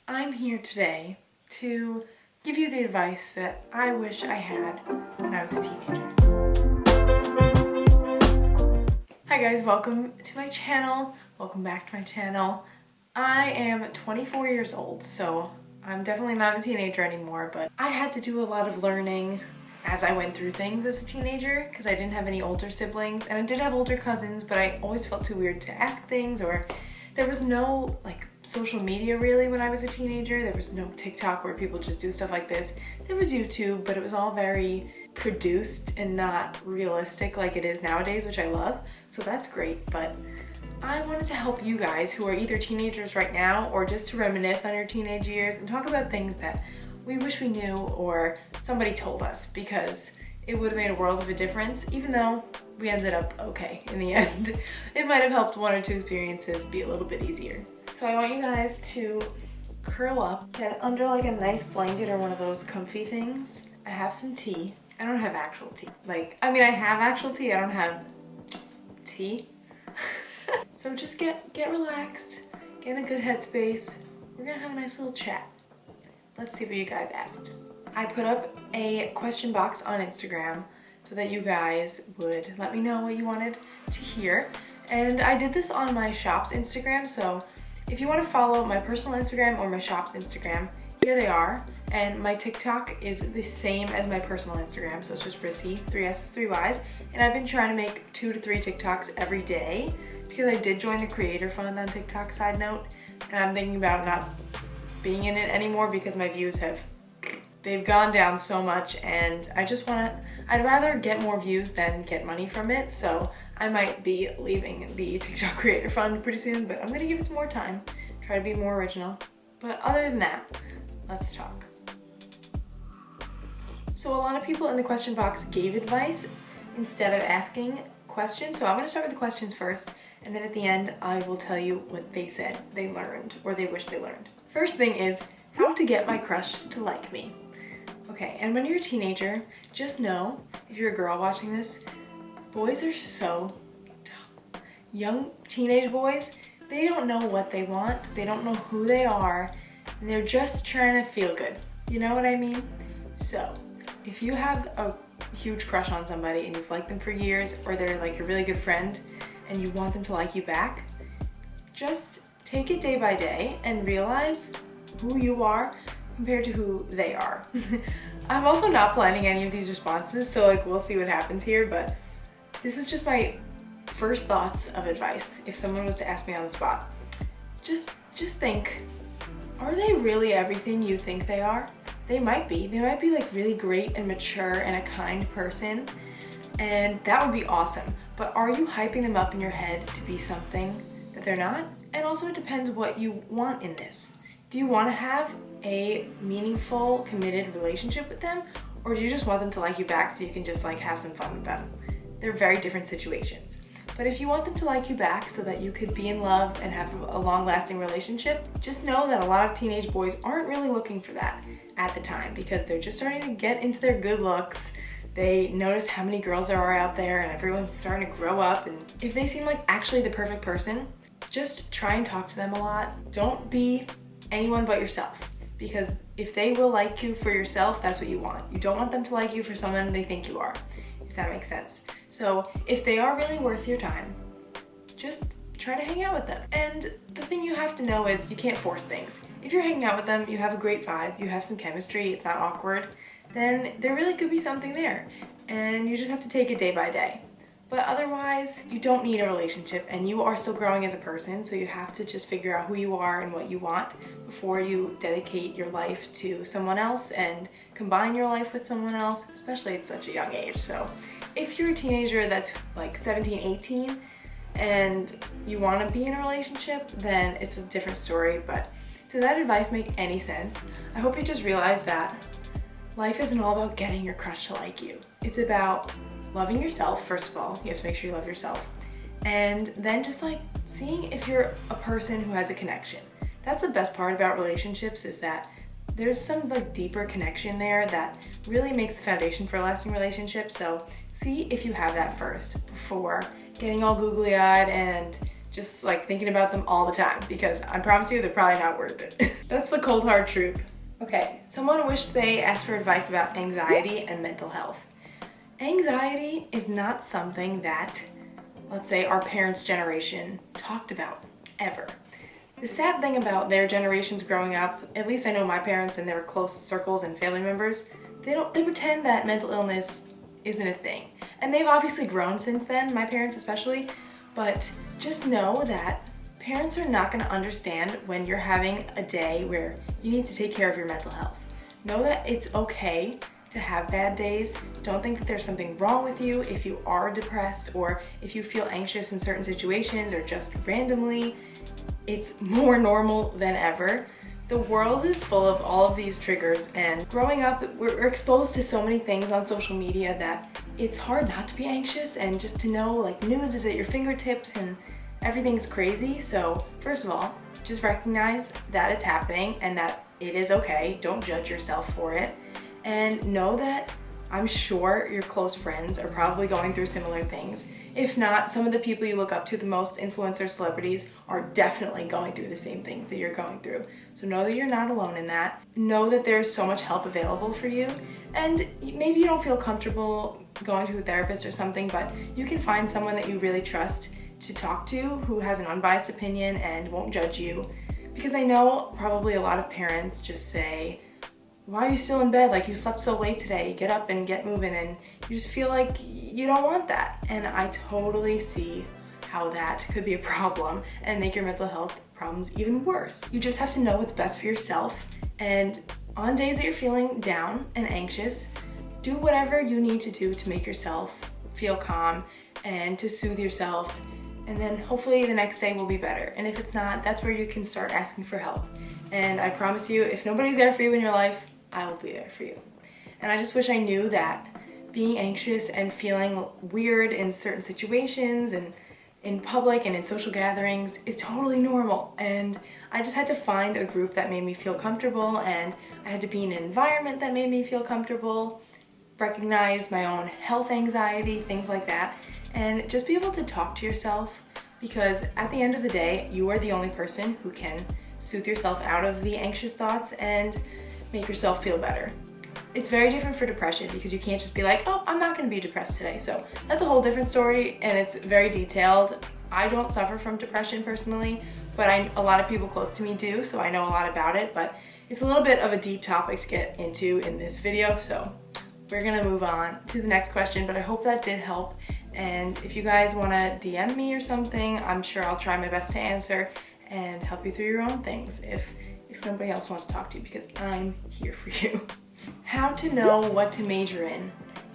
I'm here today to give you the advice that I wish I had when I was a teenager. Hi guys, welcome to my channel. Welcome back to my channel. I am 24 years old, so I'm definitely not a teenager anymore, but I had to do a lot of learning as I went through things as a teenager because I didn't have any older siblings, and I did have older cousins, but I always felt too weird to ask things, or there was no social media really when I was a teenager. There was no TikTok where people just do stuff like this. There was YouTube, but it was all very produced and not realistic like it is nowadays, which I love. So that's great, but I wanted to help you guys who are either teenagers right now or just to reminisce on your teenage years and talk about things that we wish we knew or somebody told us, because it would have made a world of a difference, even though we ended up okay in the end. It might have helped one or two experiences be a little bit easier. So I want you guys to curl up, get under like a nice blanket or one of those comfy things. I have some tea. I don't have actual tea. I have actual tea, I don't have tea. So just get relaxed, get in a good headspace. We're gonna have a nice little chat. Let's see what you guys asked. I put up a question box on Instagram so that you guys would let me know what you wanted to hear. And I did this on my shop's Instagram, so if you want to follow my personal Instagram or my shop's Instagram, here they are. And my TikTok is the same as my personal Instagram, so it's just Rissy, 3 S's, 3 Y's. And I've been trying to make 2 to 3 TikToks every day because I did join the creator fund on TikTok, side note, and I'm thinking about not being in it anymore because my views they've gone down so much, and I'd rather get more views than get money from it, so I might be leaving the TikTok creator fund pretty soon, but I'm gonna give it some more time, try to be more original. But other than that, let's talk. So a lot of people in the question box gave advice instead of asking questions, so I'm gonna start with the questions first, and then at the end I will tell you what they said they learned or they wish they learned. First thing is how to get my crush to like me. Okay, and when you're a teenager, just know, if you're a girl watching this, boys are so dumb. Young teenage boys, they don't know what they want, they don't know who they are, and they're just trying to feel good. You know what I mean? So, if you have a huge crush on somebody and you've liked them for years, or they're like your really good friend and you want them to like you back, just take it day by day and realize who you are compared to who they are. I'm also not planning any of these responses, so we'll see what happens here, but this is just my first thoughts of advice. If someone was to ask me on the spot, just think, are they really everything you think they are? They might be really great and mature and a kind person, and that would be awesome. But are you hyping them up in your head to be something that they're not? And also it depends what you want in this. Do you want to have a meaningful, committed relationship with them, or do you just want them to like you back so you can just have some fun with them? They're very different situations. But if you want them to like you back so that you could be in love and have a long-lasting relationship, just know that a lot of teenage boys aren't really looking for that at the time because they're just starting to get into their good looks. They notice how many girls there are out there and everyone's starting to grow up, and if they seem like actually the perfect person, just try and talk to them a lot. Don't be anyone but yourself, because if they will like you for yourself, that's what you want. You don't want them to like you for someone they think you are, if that makes sense. So if they are really worth your time, just try to hang out with them. And the thing you have to know is you can't force things. If you're hanging out with them, you have a great vibe, you have some chemistry, it's not awkward, then there really could be something there. And you just have to take it day by day. But otherwise, you don't need a relationship, and you are still growing as a person, so you have to just figure out who you are and what you want before you dedicate your life to someone else and combine your life with someone else, especially at such a young age. So if you're a teenager that's 17, 18, and you want to be in a relationship, then it's a different story. But does that advice make any sense? I hope you just realize that life isn't all about getting your crush to like you. It's about loving yourself, first of all. You have to make sure you love yourself. And then just seeing if you're a person who has a connection. That's the best part about relationships, is that there's some deeper connection there that really makes the foundation for a lasting relationship. So see if you have that first before getting all googly-eyed and just like thinking about them all the time, because I promise you they're probably not worth it. That's the cold hard truth. Okay, someone wished they asked for advice about anxiety and mental health. Anxiety is not something that, let's say, our parents' generation talked about, ever. The sad thing about their generations growing up, at least I know my parents and their close circles and family members, they pretend that mental illness isn't a thing. And they've obviously grown since then, my parents especially, but just know that parents are not going to understand when you're having a day where you need to take care of your mental health. Know that it's okay to have bad days. Don't think that there's something wrong with you if you are depressed or if you feel anxious in certain situations or just randomly. It's more normal than ever. The world is full of all of these triggers, and growing up, we're exposed to so many things on social media that it's hard not to be anxious and just to know like news is at your fingertips and everything's crazy. So first of all, just recognize that it's happening and that it is okay. Don't judge yourself for it. And know that I'm sure your close friends are probably going through similar things. If not, some of the people you look up to, the most influencer celebrities, are definitely going through the same things that you're going through. So know that you're not alone in that. Know that there's so much help available for you. And maybe you don't feel comfortable going to a therapist or something, but you can find someone that you really trust to talk to who has an unbiased opinion and won't judge you. Because I know probably a lot of parents just say, why are you still in bed? Like, you slept so late today. Get up and get moving. And you just feel like you don't want that. And I totally see how that could be a problem and make your mental health problems even worse. You just have to know what's best for yourself. And on days that you're feeling down and anxious, do whatever you need to do to make yourself feel calm and to soothe yourself. And then hopefully the next day will be better. And if it's not, that's where you can start asking for help. And I promise you, if nobody's there for you in your life, I will be there for you. And I just wish I knew that being anxious and feeling weird in certain situations and in public and in social gatherings is totally normal. And I just had to find a group that made me feel comfortable, and I had to be in an environment that made me feel comfortable, recognize my own health anxiety, things like that, and just be able to talk to yourself, because at the end of the day, you are the only person who can soothe yourself out of the anxious thoughts and make yourself feel better. It's very different for depression because you can't just be like, oh, I'm not going to be depressed today. So that's a whole different story, and it's very detailed. I don't suffer from depression personally, but a lot of people close to me do, so I know a lot about it, but it's a little bit of a deep topic to get into in this video, so we're gonna move on to the next question, but I hope that did help. And if you guys wanna DM me or something, I'm sure I'll try my best to answer and help you through your own things if nobody else wants to talk to you, because I'm here for you. How to know what to major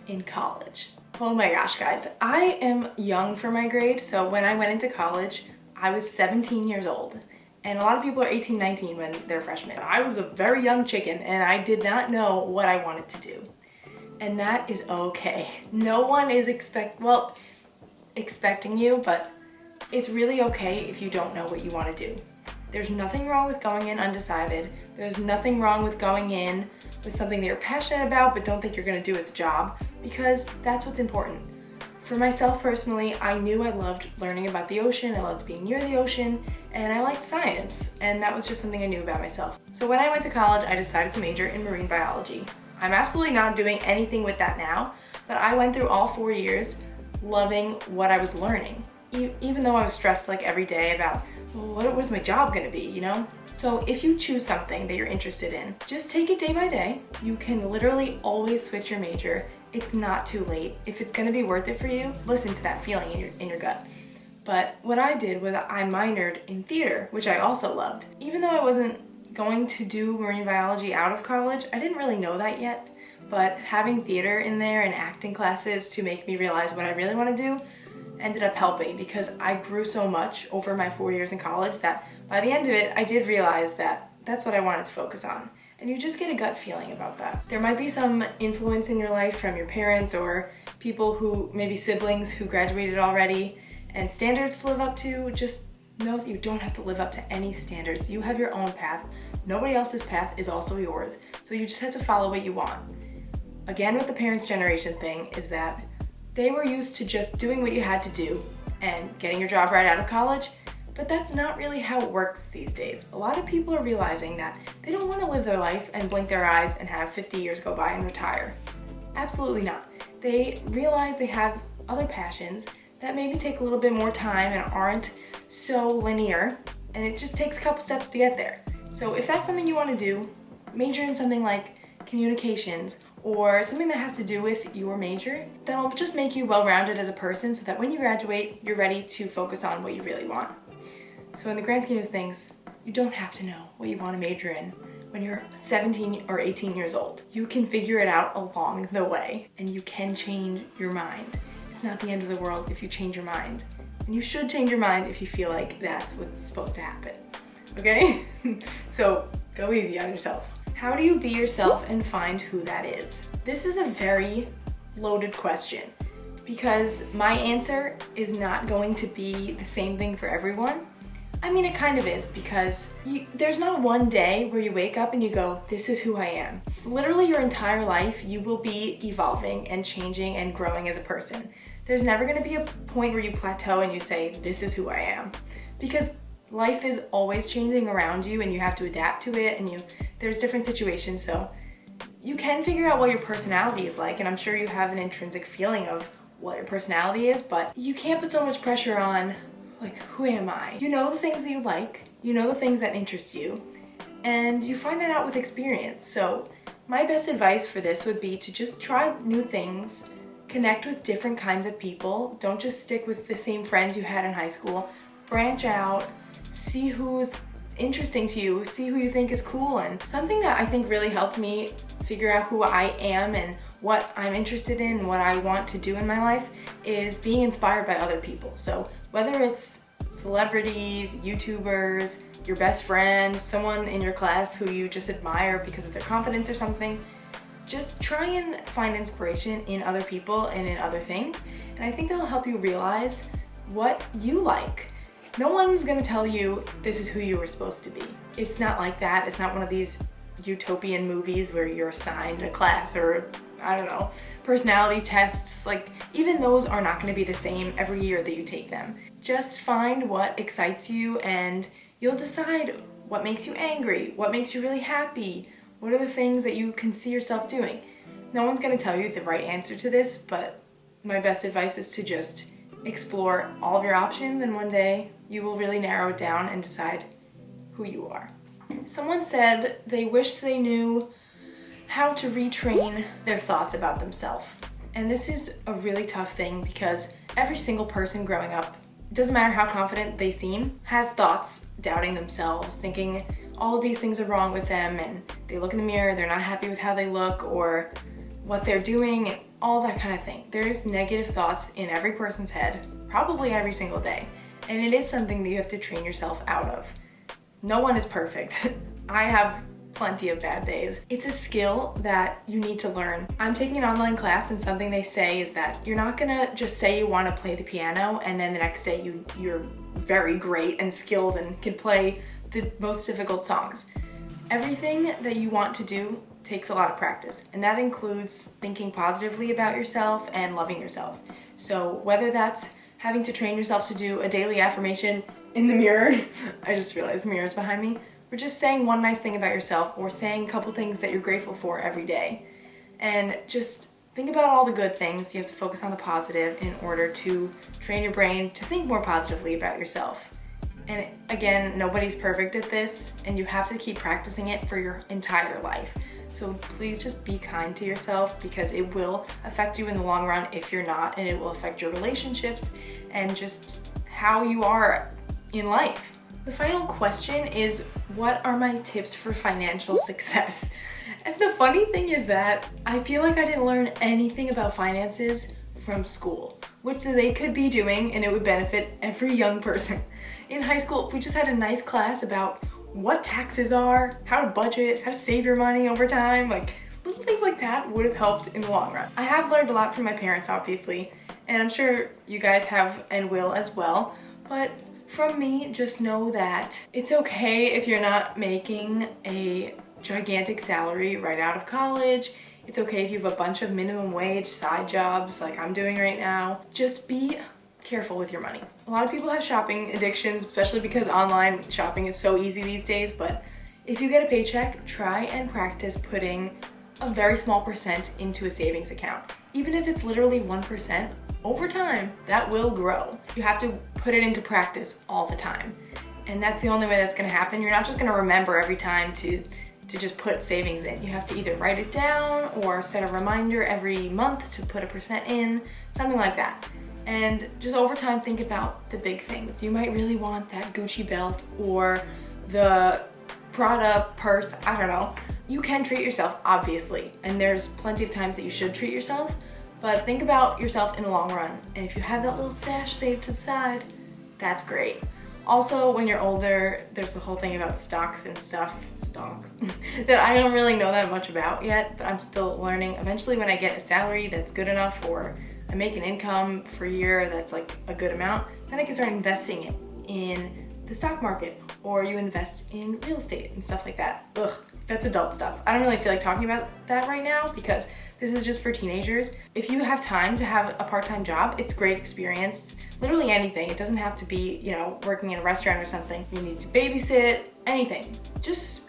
in college. Oh my gosh, guys, I am young for my grade, so when I went into college, I was 17 years old. And a lot of people are 18, 19 when they're freshmen. I was a very young chicken, and I did not know what I wanted to do. And that is okay. No one is expecting you, but it's really okay if you don't know what you want to do. There's nothing wrong with going in undecided. There's nothing wrong with going in with something that you're passionate about but don't think you're going to do as a job, because that's what's important. For myself personally, I knew I loved learning about the ocean, I loved being near the ocean, and I liked science, and that was just something I knew about myself. So when I went to college, I decided to major in marine biology. I'm absolutely not doing anything with that now, but I went through all 4 years loving what I was learning, even though I was stressed like every day about, well, what was my job gonna be, you know? So if you choose something that you're interested in, just take it day by day. You can literally always switch your major. It's not too late. If it's gonna be worth it for you, listen to that feeling in your gut. But what I did was I minored in theater, which I also loved. Even though I wasn't going to do marine biology out of college, I didn't really know that yet, but having theater in there and acting classes to make me realize what I really want to do ended up helping, because I grew so much over my 4 years in college that by the end of it, I did realize that that's what I wanted to focus on. And you just get a gut feeling about that. There might be some influence in your life from your parents or people who, maybe siblings who graduated already, and standards to live up to. Just know that you don't have to live up to any standards. You have your own path. Nobody else's path is also yours. So you just have to follow what you want. Again, with the parents' generation thing is that they were used to just doing what you had to do and getting your job right out of college, But that's not really how it works these days. A lot of people are realizing that they don't want to live their life and blink their eyes and have 50 years go by and retire. Absolutely not. They realize they have other passions that maybe take a little bit more time and aren't so linear, and it just takes a couple steps to get there. So if that's something you want to do, major in something like communications or something that has to do with your major, that'll just make you well-rounded as a person so that when you graduate, you're ready to focus on what you really want. So in the grand scheme of things, you don't have to know what you want to major in when you're 17 or 18 years old. You can figure it out along the way, and you can change your mind. It's not the end of the world if you change your mind. And you should change your mind if you feel like that's what's supposed to happen. Okay? So go easy on yourself. How do you be yourself and find who that is? This is a very loaded question because my answer is not going to be the same thing for everyone. I mean, it kind of is because there's not one day where you wake up and you go, this is who I am. Literally your entire life, you will be evolving and changing and growing as a person. There's never gonna be a point where you plateau and you say, this is who I am. Because life is always changing around you and you have to adapt to it, and there's different situations, so you can figure out what your personality is like, and I'm sure you have an intrinsic feeling of what your personality is, but you can't put so much pressure on, like, who am I? You know the things that you like, you know the things that interest you, and you find that out with experience. So my best advice for this would be to just try new things, connect with different kinds of people, don't just stick with the same friends you had in high school, branch out, see who's interesting to you, see who you think is cool. And something that I think really helped me figure out who I am and what I'm interested in and what I want to do in my life is being inspired by other people. So whether it's celebrities, YouTubers, your best friend, someone in your class who you just admire because of their confidence or something, just try and find inspiration in other people and in other things. And I think that'll help you realize what you like. No one's gonna tell you this is who you were supposed to be. It's not like that. It's not one of these utopian movies where you're assigned a class or, I don't know, personality tests. Like, even those are not gonna be the same every year that you take them. Just find what excites you and you'll decide what makes you angry, what makes you really happy, what are the things that you can see yourself doing. No one's gonna tell you the right answer to this, but my best advice is to just explore all of your options, and one day you will really narrow it down and decide who you are. Someone said they wish they knew how to retrain their thoughts about themselves. And this is a really tough thing because every single person growing up, it doesn't matter how confident they seem, has thoughts doubting themselves, thinking all of these things are wrong with them, and they look in the mirror, they're not happy with how they look or what they're doing, and all that kind of thing. There's negative thoughts in every person's head, probably every single day. And it is something that you have to train yourself out of. No one is perfect. I have plenty of bad days. It's a skill that you need to learn. I'm taking an online class, and something they say is that you're not gonna just say you want to play the piano and then the next day you're very great and skilled and can play the most difficult songs. Everything that you want to do takes a lot of practice, and that includes thinking positively about yourself and loving yourself. So whether that's having to train yourself to do a daily affirmation in the mirror, I just realized the mirror's behind me, or just saying one nice thing about yourself, or saying a couple things that you're grateful for every day. And just think about all the good things. You have to focus on the positive in order to train your brain to think more positively about yourself. And again, nobody's perfect at this, and you have to keep practicing it for your entire life. So please just be kind to yourself, because it will affect you in the long run if you're not, and it will affect your relationships and just how you are in life. The final question is, what are my tips for financial success? And the funny thing is that I feel like I didn't learn anything about finances from school, which they could be doing, and it would benefit every young person. In high school, we just had a nice class about what taxes are, how to budget, how to save your money over time. Like, little things like that would have helped in the long run. I have learned a lot from my parents, obviously, and I'm sure you guys have and will as well, but from me, just know that it's okay if you're not making a gigantic salary right out of college. It's okay if you have a bunch of minimum wage side jobs like I'm doing right now. Just be careful with your money. A lot of people have shopping addictions, especially because online shopping is so easy these days, but if you get a paycheck, try and practice putting a very small percent into a savings account. Even if it's literally 1%, over time, that will grow. You have to put it into practice all the time. And that's the only way that's gonna happen. You're not just gonna remember every time to just put savings in. You have to either write it down or set a reminder every month to put a percent in, something like that. And just over time, think about the big things. You might really want that Gucci belt or the Prada purse, I don't know. You can treat yourself, obviously, and there's plenty of times that you should treat yourself, but think about yourself in the long run. And if you have that little stash saved to the side, that's great. Also, when you're older, there's the whole thing about stocks and stuff, that I don't really know that much about yet, but I'm still learning. Eventually, when I get a salary that's good enough, or I make an income for a year that's like a good amount, then I can start investing it in the stock market, or you invest in real estate and stuff like that. Ugh, that's adult stuff. I don't really feel like talking about that right now because this is just for teenagers. If you have time to have a part-time job, it's a great experience. Literally anything. It doesn't have to be, you know, working in a restaurant or something. You need to babysit, anything.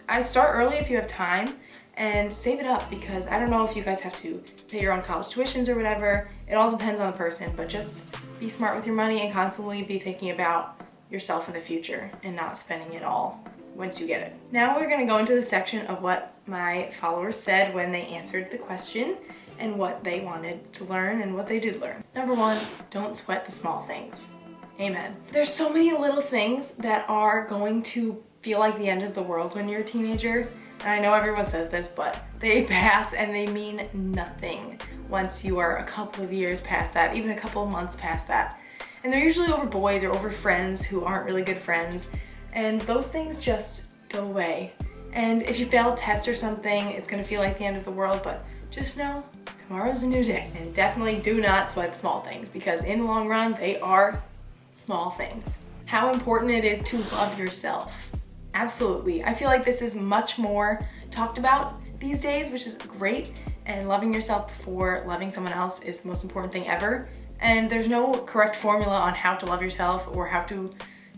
I start early if you have time and save it up, because I don't know if you guys have to pay your own college tuitions or whatever. It all depends on the person, but just be smart with your money and constantly be thinking about yourself in the future and not spending it all once you get it. Now we're gonna go into the section of what my followers said when they answered the question and what they wanted to learn and what they did learn. Number one, don't sweat the small things. Amen. There's so many little things that are going to feel like the end of the world when you're a teenager. And I know everyone says this, but they pass and they mean nothing once you are a couple of years past that, even a couple of months past that. And they're usually over boys or over friends who aren't really good friends. And those things just go away. And if you fail a test or something, it's gonna feel like the end of the world, but just know tomorrow's a new day. And definitely do not sweat small things, because in the long run, they are small things. How important it is to love yourself. Absolutely. I feel like this is much more talked about these days, which is great. And loving yourself before loving someone else is the most important thing ever. And there's no correct formula on how to love yourself or how to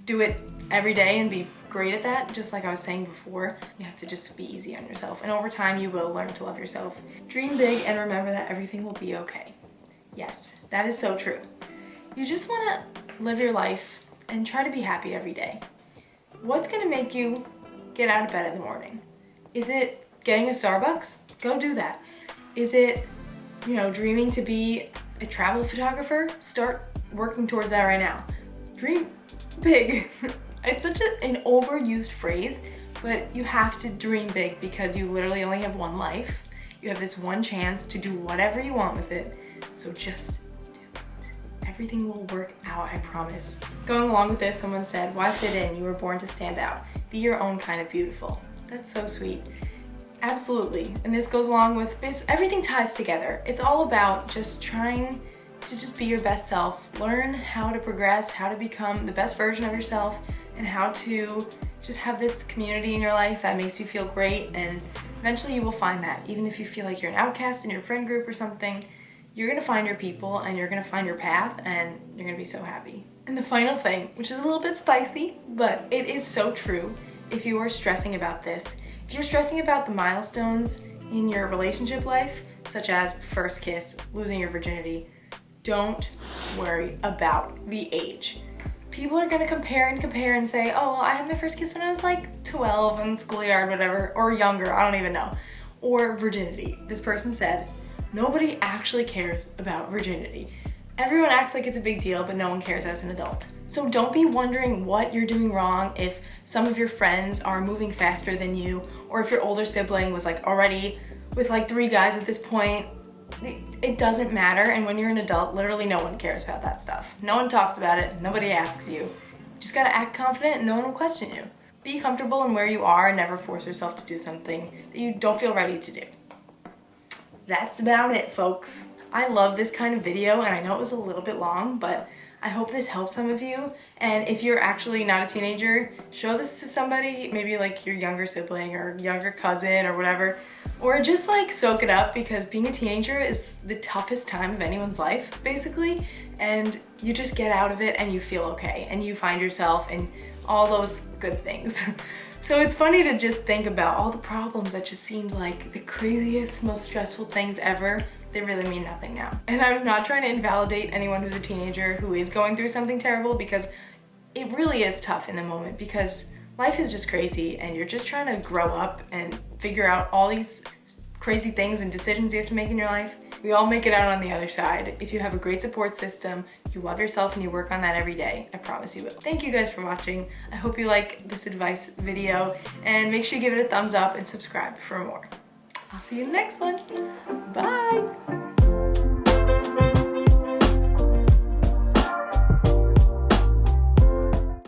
do it every day and be great at that. Just like I was saying before, you have to just be easy on yourself. And over time, you will learn to love yourself. Dream big and remember that everything will be okay. Yes, that is so true. You just want to live your life and try to be happy every day. What's gonna make you get out of bed in the morning? Is it getting a Starbucks? Go do that. Is it, dreaming to be a travel photographer? Start working towards that right now. Dream big. It's such an overused phrase, but you have to dream big because you literally only have one life. You have this one chance to do whatever you want with it. So just do it. Everything will work out, I promise. Going along with this, someone said, why fit in? You were born to stand out. Be your own kind of beautiful. That's so sweet. Absolutely. And this goes along with this. Everything ties together. It's all about just trying to just be your best self. Learn how to progress, how to become the best version of yourself, and how to just have this community in your life that makes you feel great. And eventually you will find that. Even if you feel like you're an outcast in your friend group or something, you're gonna find your people and you're gonna find your path and you're gonna be so happy. And the final thing, which is a little bit spicy, but it is so true, if you are stressing about this, if you're stressing about the milestones in your relationship life, such as first kiss, losing your virginity, don't worry about the age. People are gonna compare and say, oh, well, I had my first kiss when I was like 12 in the schoolyard, whatever, or younger, I don't even know. Or virginity. This person said, nobody actually cares about virginity. Everyone acts like it's a big deal, but no one cares as an adult. So don't be wondering what you're doing wrong if some of your friends are moving faster than you, or if your older sibling was like already with like 3 guys at this point. It doesn't matter, and when you're an adult, literally no one cares about that stuff. No one talks about it, nobody asks you. You just gotta act confident and no one will question you. Be comfortable in where you are and never force yourself to do something that you don't feel ready to do. That's about it, folks. I love this kind of video, and I know it was a little bit long, but I hope this helps some of you. And if you're actually not a teenager, show this to somebody, maybe like your younger sibling or younger cousin or whatever, or just like soak it up, because being a teenager is the toughest time of anyone's life, basically. and you just get out of it and you feel okay and you find yourself and all those good things. So it's funny to just think about all the problems that just seems like the craziest, most stressful things ever. They really mean nothing now. And I'm not trying to invalidate anyone who's a teenager who is going through something terrible, because it really is tough in the moment, because life is just crazy and you're just trying to grow up and figure out all these crazy things and decisions you have to make in your life. We all make it out on the other side. If you have a great support system, you love yourself and you work on that every day, I promise you will. Thank you guys for watching. I hope you like this advice video, and make sure you give it a thumbs up and subscribe for more. I'll see you in the next one. Bye.